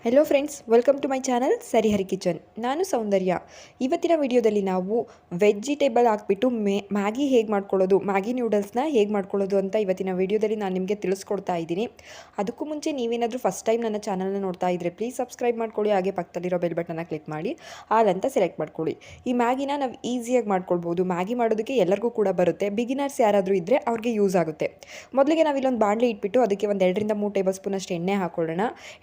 Hello friends, welcome to my channel Sarihari kitchen. ನಾನು ಸೌಂದರ್ಯ. ಇವತ್ತಿನ ವಿಡಿಯೋದಲ್ಲಿ ನಾವು ವೆಜಿಟೇಬಲ್ ಹಾಕ್ಬಿಟ್ಟು ಮ್ಯಾಗಿ ಹೇಗೆ ಮಾಡ್ಕೊಳ್ಳೋದು, ಮ್ಯಾಗಿ ನ್ಯೂಡಲ್ಸ್ನ ಹೇಗೆ ಮಾಡ್ಕೊಳ್ಳೋದು ಅಂತ ಇವತ್ತಿನ ವಿಡಿಯೋದಲ್ಲಿ ನಾನು ನಿಮಗೆ ತಿಳಿಸ್ಕೊಡ್ತಾ ಇದ್ದೀನಿ. ಅದಕ್ಕೂ ಮುಂಚೆ ನೀವೇನಾದರೂ ಫಸ್ಟ್ ಟೈಮ್ ನನ್ನ ಚಾನಲ್ನ ನೋಡ್ತಾ ಇದ್ದರೆ ಪ್ಲೀಸ್ ಸಬ್ಸ್ಕ್ರೈಬ್ ಮಾಡ್ಕೊಳ್ಳಿ. ಹಾಗೆ ಪಕ್ಕದಲ್ಲಿರೋ ಬೆಲ್ ಬಟನ್ನ ಕ್ಲಿಕ್ ಮಾಡಿ ಆಲ್ ಅಂತ ಸೆಲೆಕ್ಟ್ ಮಾಡ್ಕೊಳ್ಳಿ. ಈ ಮ್ಯಾಗಿನ ನಾವು ಈಸಿಯಾಗಿ ಮಾಡ್ಕೊಳ್ಬೋದು. ಮ್ಯಾಗಿ ಮಾಡೋದಕ್ಕೆ ಎಲ್ಲರಿಗೂ ಕೂಡ ಬರುತ್ತೆ. ಬಿಗಿನರ್ಸ್ ಯಾರಾದರೂ ಇದ್ದರೆ ಅವ್ರಿಗೆ ಯೂಸ್ ಆಗುತ್ತೆ. ಮೊದಲಿಗೆ ನಾವಿಲ್ಲೊಂದು ಬಾಣಲೆ ಇಟ್ಬಿಟ್ಟು ಅದಕ್ಕೆ ಒಂದು 2 ರಿಂದ 3 ಟೇಬಲ್ ಸ್ಪೂನ್ ಅಷ್ಟು ಎಣ್ಣೆ ಹಾಕೊಳ್ಳೋಣ.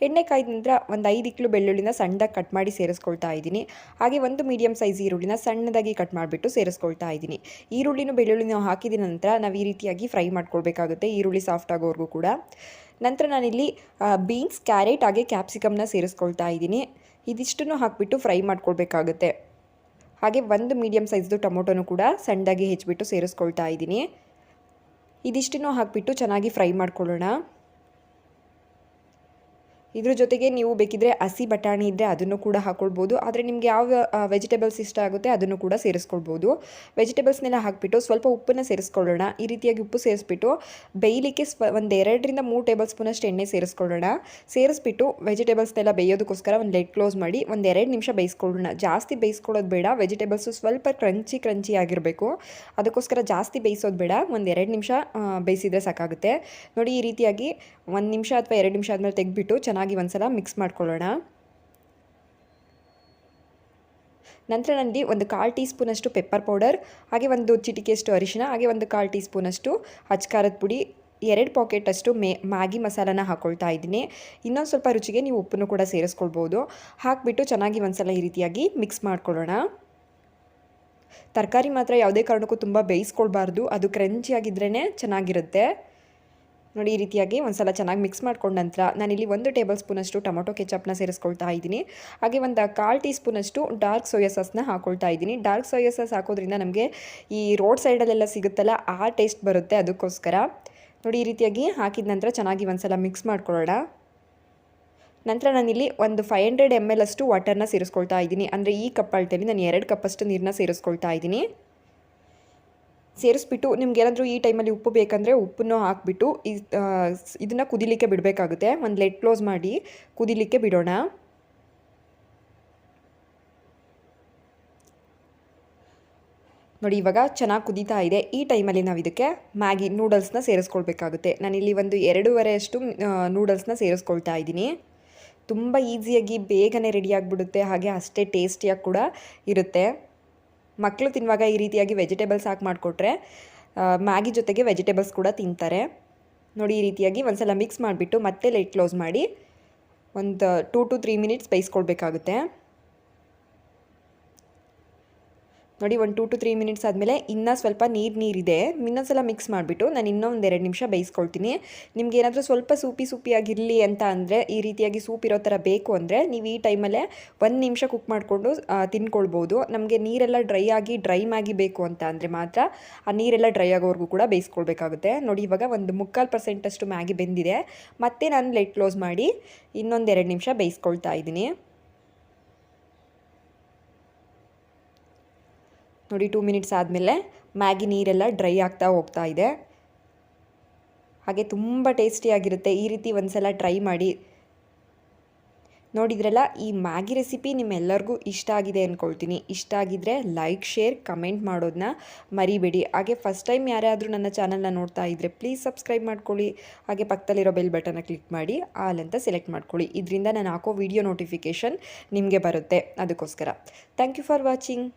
ಎಣ್ಣೆ ಕಾಯ್ದ ನಂತರ ಒಂದು 5 ಇಕ್ಲು ಬೆಳ್ಳುಳ್ಳಿನ ಸಣ್ಣದಾಗಿ ಕಟ್ ಮಾಡಿ ಸೇರಿಸ್ಕೊಳ್ತಾ ಇದ್ದೀನಿ. ಹಾಗೆ ಒಂದು ಮೀಡಿಯಮ್ ಸೈಜ್ ಈರುಳ್ಳಿನ ಸಣ್ಣದಾಗಿ ಕಟ್ ಮಾಡಿಬಿಟ್ಟು ಸೇರಿಸ್ಕೊಳ್ತಾ ಇದ್ದೀನಿ. ಈರುಳ್ಳಿನೂ ಬೆಳ್ಳುಳ್ಳಿನ ಹಾಕಿದ ನಂತರ ನಾವು ಈ ರೀತಿಯಾಗಿ ಫ್ರೈ ಮಾಡ್ಕೊಳ್ಬೇಕಾಗುತ್ತೆ, ಈರುಳ್ಳಿ ಸಾಫ್ಟ್ ಆಗೋವರೆಗೂ ಕೂಡ. ನಂತರ ನಾನಿಲ್ಲಿ ಬೀನ್ಸ್, ಕ್ಯಾರೆಟ್ ಹಾಗೆ ಕ್ಯಾಪ್ಸಿಕಮ್ನ ಸೇರಿಸ್ಕೊಳ್ತಾ ಇದ್ದೀನಿ. ಇದಿಷ್ಟನ್ನು ಹಾಕಿಬಿಟ್ಟು ಫ್ರೈ ಮಾಡ್ಕೊಳ್ಬೇಕಾಗುತ್ತೆ. ಹಾಗೆ ಒಂದು ಮೀಡಿಯಮ್ ಸೈಜ್ದು ಟೊಮೊಟೊನೂ ಕೂಡ ಸಣ್ಣದಾಗಿ ಹೆಚ್ಚಿಬಿಟ್ಟು ಸೇರಿಸ್ಕೊಳ್ತಾ ಇದ್ದೀನಿ. ಇದಿಷ್ಟನ್ನು ಹಾಕಿಬಿಟ್ಟು ಚೆನ್ನಾಗಿ ಫ್ರೈ ಮಾಡ್ಕೊಳ್ಳೋಣ. ಇದ್ರ ಜೊತೆಗೆ ನೀವು ಬೇಕಿದ್ರೆ ಹಸಿ ಬಟಾಣಿ ಇದ್ದರೆ ಅದನ್ನು ಕೂಡ ಹಾಕ್ಕೊಳ್ಬೋದು. ಆದರೆ ನಿಮಗೆ ಯಾವ ವೆಜಿಟೇಬಲ್ಸ್ ಇಷ್ಟ ಆಗುತ್ತೆ ಅದನ್ನು ಕೂಡ ಸೇರಿಸ್ಕೊಳ್ಬೋದು. ವೆಜಿಟೇಬಲ್ಸ್ನೆಲ್ಲ ಹಾಕಿಬಿಟ್ಟು ಸ್ವಲ್ಪ ಉಪ್ಪನ್ನು ಸೇರಿಸ್ಕೊಳ್ಳೋಣ. ಈ ರೀತಿಯಾಗಿ ಉಪ್ಪು ಸೇರಿಸ್ಬಿಟ್ಟು ಬೇಯಲಿಕ್ಕೆ ಒಂದು 2 ರಿಂದ 3 ಟೇಬಲ್ ಸ್ಪೂನಷ್ಟು ಎಣ್ಣೆ ಸೇರಿಸ್ಕೊಳ್ಳೋಣ. ಸೇರಿಸ್ಬಿಟ್ಟು ವೆಜಿಟೇಬಲ್ಸ್ನೆಲ್ಲ ಬೇಯೋದಕ್ಕೋಸ್ಕರ ಒಂದು ಲೆಡ್ ಕ್ಲೋಸ್ ಮಾಡಿ ಒಂದು 2 ನಿಮಿಷ ಬೇಯಿಸ್ಕೊಳ್ಳೋಣ. ಜಾಸ್ತಿ ಬೇಯಿಸ್ಕೊಳ್ಳೋದು ಬೇಡ, ವೆಜಿಟೇಬಲ್ಸು ಸ್ವಲ್ಪ ಕ್ರಂಚಿ ಆಗಿರಬೇಕು. ಅದಕ್ಕೋಸ್ಕರ ಜಾಸ್ತಿ ಬೇಯಿಸೋದು ಬೇಡ, ಒಂದು 2 ನಿಮಿಷ ಬೇಯಿಸಿದರೆ ಸಾಕಾಗುತ್ತೆ. ನೋಡಿ, ಈ ರೀತಿಯಾಗಿ 1 ನಿಮಿಷ ಅಥವಾ 2 ನಿಮಿಷ ಆದಮೇಲೆ ತೆಗೆದ್ಬಿಟ್ಟು ಚೆನ್ನಾಗಿ ಒಂದ್ಸಲ ಮಿಕ್ಸ್ ಮಾಡ್ಕೊಳ್ಳೋಣ. ನಂತರ ನನಗೆ ಒಂದು 1/4 ಟೀ ಸ್ಪೂನಷ್ಟು ಪೆಪ್ಪರ್ ಪೌಡರ್, ಹಾಗೆ ಒಂದು ಚಿಟಿಕೆಯಷ್ಟು ಅರಿಶಿನ, ಹಾಗೆ ಒಂದು 1/4 ಟೀ ಸ್ಪೂನಷ್ಟು ಖಾರದ ಪುಡಿ, 2 ಪಾಕೆಟಷ್ಟು ಮ್ಯಾಗಿ ಮಸಾಲಾನ ಹಾಕ್ಕೊಳ್ತಾ ಇದ್ದೀನಿ. ಇನ್ನೊಂದು ಸ್ವಲ್ಪ ರುಚಿಗೆ ನೀವು ಉಪ್ಪನ್ನು ಕೂಡ ಸೇರಿಸ್ಕೊಳ್ಬೋದು. ಹಾಕಿಬಿಟ್ಟು ಚೆನ್ನಾಗಿ ಒಂದ್ಸಲ ಈ ರೀತಿಯಾಗಿ ಮಿಕ್ಸ್ ಮಾಡ್ಕೊಳ್ಳೋಣ. ತರಕಾರಿ ಮಾತ್ರ ಯಾವುದೇ ಕಾರಣಕ್ಕೂ ತುಂಬ ಬೇಯಿಸ್ಕೊಳ್ಬಾರ್ದು, ಅದು ಕ್ರಂಚಿಯಾಗಿದ್ರೇ ಚೆನ್ನಾಗಿರುತ್ತೆ. ನೋಡಿ, ಈ ರೀತಿಯಾಗಿ ಒಂದ್ಸಲ ಚೆನ್ನಾಗಿ ಮಿಕ್ಸ್ ಮಾಡ್ಕೊಂಡ ನಂತರ ನಾನಿಲ್ಲಿ 1 ಟೇಬಲ್ ಸ್ಪೂನಷ್ಟು ಟೊಮೊಟೊ ಕೆಚಪ್ನ ಸೇರಿಸ್ಕೊಳ್ತಾ ಇದ್ದೀನಿ. ಹಾಗೆ ಒಂದು 1/4 ಟೀ ಸ್ಪೂನಷ್ಟು ಡಾರ್ಕ್ ಸೋಯಾ ಸಾಸ್ನ ಹಾಕ್ಕೊಳ್ತಾ ಇದ್ದೀನಿ. ಡಾರ್ಕ್ ಸೋಯಾ ಸಾಸ್ ಹಾಕೋದ್ರಿಂದ ನಮಗೆ ಈ ರೋಡ್ ಸೈಡಲ್ಲೆಲ್ಲ ಸಿಗುತ್ತಲ್ಲ ಆ ಟೇಸ್ಟ್ ಬರುತ್ತೆ, ಅದಕ್ಕೋಸ್ಕರ. ನೋಡಿ, ಈ ರೀತಿಯಾಗಿ ಹಾಕಿದ ನಂತರ ಚೆನ್ನಾಗಿ ಒಂದ್ಸಲ ಮಿಕ್ಸ್ ಮಾಡ್ಕೊಳ್ಳೋಣ. ನಂತರ ನಾನಿಲ್ಲಿ ಒಂದು 500 ml ಅಷ್ಟು ವಾಟರ್ನ ಸೇರಿಸ್ಕೊಳ್ತಾ ಇದ್ದೀನಿ. ಅಂದರೆ ಈ ಕಪ್ ಅಳತೆಯಲ್ಲಿ ನಾನು 2 ಕಪ್ಪಷ್ಟು ನೀರನ್ನ ಸೇರಿಸ್ಕೊಳ್ತಾ ಇದ್ದೀನಿ. ಸೇರಿಸ್ಬಿಟ್ಟು ನಿಮ್ಗೆ ಏನಾದರೂ ಈ ಟೈಮಲ್ಲಿ ಉಪ್ಪು ಬೇಕಂದರೆ ಉಪ್ಪನ್ನು ಹಾಕಿಬಿಟ್ಟು ಇದನ್ನು ಕುದಿಲಿಕ್ಕೆ ಬಿಡಬೇಕಾಗುತ್ತೆ. ಒಂದು ಲೆಡ್ ಕ್ಲೋಸ್ ಮಾಡಿ ಕುದಿಲಿಕ್ಕೆ ಬಿಡೋಣ. ನೋಡಿ, ಇವಾಗ ಚೆನ್ನಾಗಿ ಕುದೀತಾ ಇದೆ. ಈ ಟೈಮಲ್ಲಿ ನಾವು ಇದಕ್ಕೆ ಮ್ಯಾಗಿ ನೂಡಲ್ಸ್ನ ಸೇರಿಸ್ಕೊಳ್ಬೇಕಾಗುತ್ತೆ. ನಾನಿಲ್ಲಿ ಒಂದು 2.5 ಅಷ್ಟು ನೂಡಲ್ಸ್ನ ಸೇರಿಸ್ಕೊಳ್ತಾ ಇದ್ದೀನಿ. ತುಂಬ ಈಸಿಯಾಗಿ ಬೇಗನೆ ರೆಡಿಯಾಗಿಬಿಡುತ್ತೆ, ಹಾಗೆ ಅಷ್ಟೇ ಟೇಸ್ಟಿಯಾಗಿ ಕೂಡ ಇರುತ್ತೆ. ಮಕ್ಕಳು ತಿನ್ನುವಾಗ ಈ ರೀತಿಯಾಗಿ ವೆಜಿಟೇಬಲ್ಸ್ ಹಾಕಿ ಮಾಡಿಕೊಟ್ರೆ ಮ್ಯಾಗಿ ಜೊತೆಗೆ ವೆಜಿಟೇಬಲ್ಸ್ ಕೂಡ ತಿಂತಾರೆ. ನೋಡಿ, ಈ ರೀತಿಯಾಗಿ ಒಂದ್ಸಲ ಮಿಕ್ಸ್ ಮಾಡಿಬಿಟ್ಟು ಮತ್ತೆ ಲೆಡ್ ಕ್ಲೋಸ್ ಮಾಡಿ ಒಂದು 2 to 3 ಮಿನಿಟ್ಸ್ ಬೇಯಿಸ್ಕೊಳ್ಬೇಕಾಗುತ್ತೆ. ನೋಡಿ, ಒಂದು 2 to 3 ಮಿನಿಟ್ಸ್ ಆದಮೇಲೆ ಇನ್ನೂ ಸ್ವಲ್ಪ ನೀರಿದೆ. ಇನ್ನೊಂದ್ಸಲ ಮಿಕ್ಸ್ ಮಾಡಿಬಿಟ್ಟು ನಾನು ಇನ್ನೊಂದು 2 ನಿಮಿಷ ಬೇಯಿಸ್ಕೊಳ್ತೀನಿ. ನಿಮ್ಗೆ ಏನಾದರೂ ಸ್ವಲ್ಪ ಸೂಪಿಯಾಗಿರಲಿ ಅಂತ ಅಂದರೆ, ಈ ರೀತಿಯಾಗಿ ಸೂಪ್ ಇರೋ ಥರ ಬೇಕು ಅಂದರೆ ನೀವು ಈ ಟೈಮಲ್ಲೇ 1 ನಿಮಿಷ ಕುಕ್ ಮಾಡಿಕೊಂಡು ತಿನ್ಕೊಳ್ಬೋದು. ನಮಗೆ ನೀರೆಲ್ಲ ಡ್ರೈ ಮ್ಯಾಗಿ ಬೇಕು ಅಂತ ಅಂದರೆ ಮಾತ್ರ ಆ ನೀರೆಲ್ಲ ಡ್ರೈ ಆಗೋವರೆಗೂ ಕೂಡ ಬೇಯಿಸ್ಕೊಳ್ಬೇಕಾಗುತ್ತೆ. ನೋಡಿ, ಇವಾಗ ಒಂದು 3/4% ಅಷ್ಟು ಮ್ಯಾಗಿ ಬೆಂದಿದೆ. ಮತ್ತೆ ನಾನು ಲೆಡ್ ಕ್ಲೋಸ್ ಮಾಡಿ ಇನ್ನೊಂದು 2 ನಿಮಿಷ ಬೇಯಿಸ್ಕೊಳ್ತಾ ಇದ್ದೀನಿ. ನೋಡಿ, 2 ಮಿನಿಟ್ಸ್ ಆದಮೇಲೆ ಮ್ಯಾಗಿ ನೀರೆಲ್ಲ ಡ್ರೈ ಆಗ್ತಾ ಹೋಗ್ತಾ ಇದೆ. ಹಾಗೆ ತುಂಬ ಟೇಸ್ಟಿಯಾಗಿರುತ್ತೆ. ಈ ರೀತಿ ಒಂದ್ಸಲ ಟ್ರೈ ಮಾಡಿ. ನೋಡಿದ್ರಲ್ಲ, ಈ ಮ್ಯಾಗಿ ರೆಸಿಪಿ ನಿಮ್ಮೆಲ್ಲರಿಗೂ ಇಷ್ಟ ಆಗಿದೆ ಅಂದ್ಕೊಳ್ತೀನಿ. ಇಷ್ಟ ಆಗಿದ್ದರೆ ಲೈಕ್, ಶೇರ್, ಕಮೆಂಟ್ ಮಾಡೋದನ್ನ ಮರಿಬೇಡಿ. ಹಾಗೆ ಫಸ್ಟ್ ಟೈಮ್ ಯಾರಾದರೂ ನನ್ನ ಚಾನಲ್ನ ನೋಡ್ತಾ ಇದ್ದರೆ ಪ್ಲೀಸ್ ಸಬ್ಸ್ಕ್ರೈಬ್ ಮಾಡ್ಕೊಳ್ಳಿ. ಹಾಗೆ ಪಕ್ಕದಲ್ಲಿರೋ ಬೆಲ್ ಬಟನ್ನ ಕ್ಲಿಕ್ ಮಾಡಿ ಆಲ್ ಅಂತ ಸೆಲೆಕ್ಟ್ ಮಾಡ್ಕೊಳ್ಳಿ. ಇದರಿಂದ ನಾನು ಹಾಕೋ ವಿಡಿಯೋ ನೋಟಿಫಿಕೇಷನ್ ನಿಮಗೆ ಬರುತ್ತೆ, ಅದಕ್ಕೋಸ್ಕರ. Thank you for watching.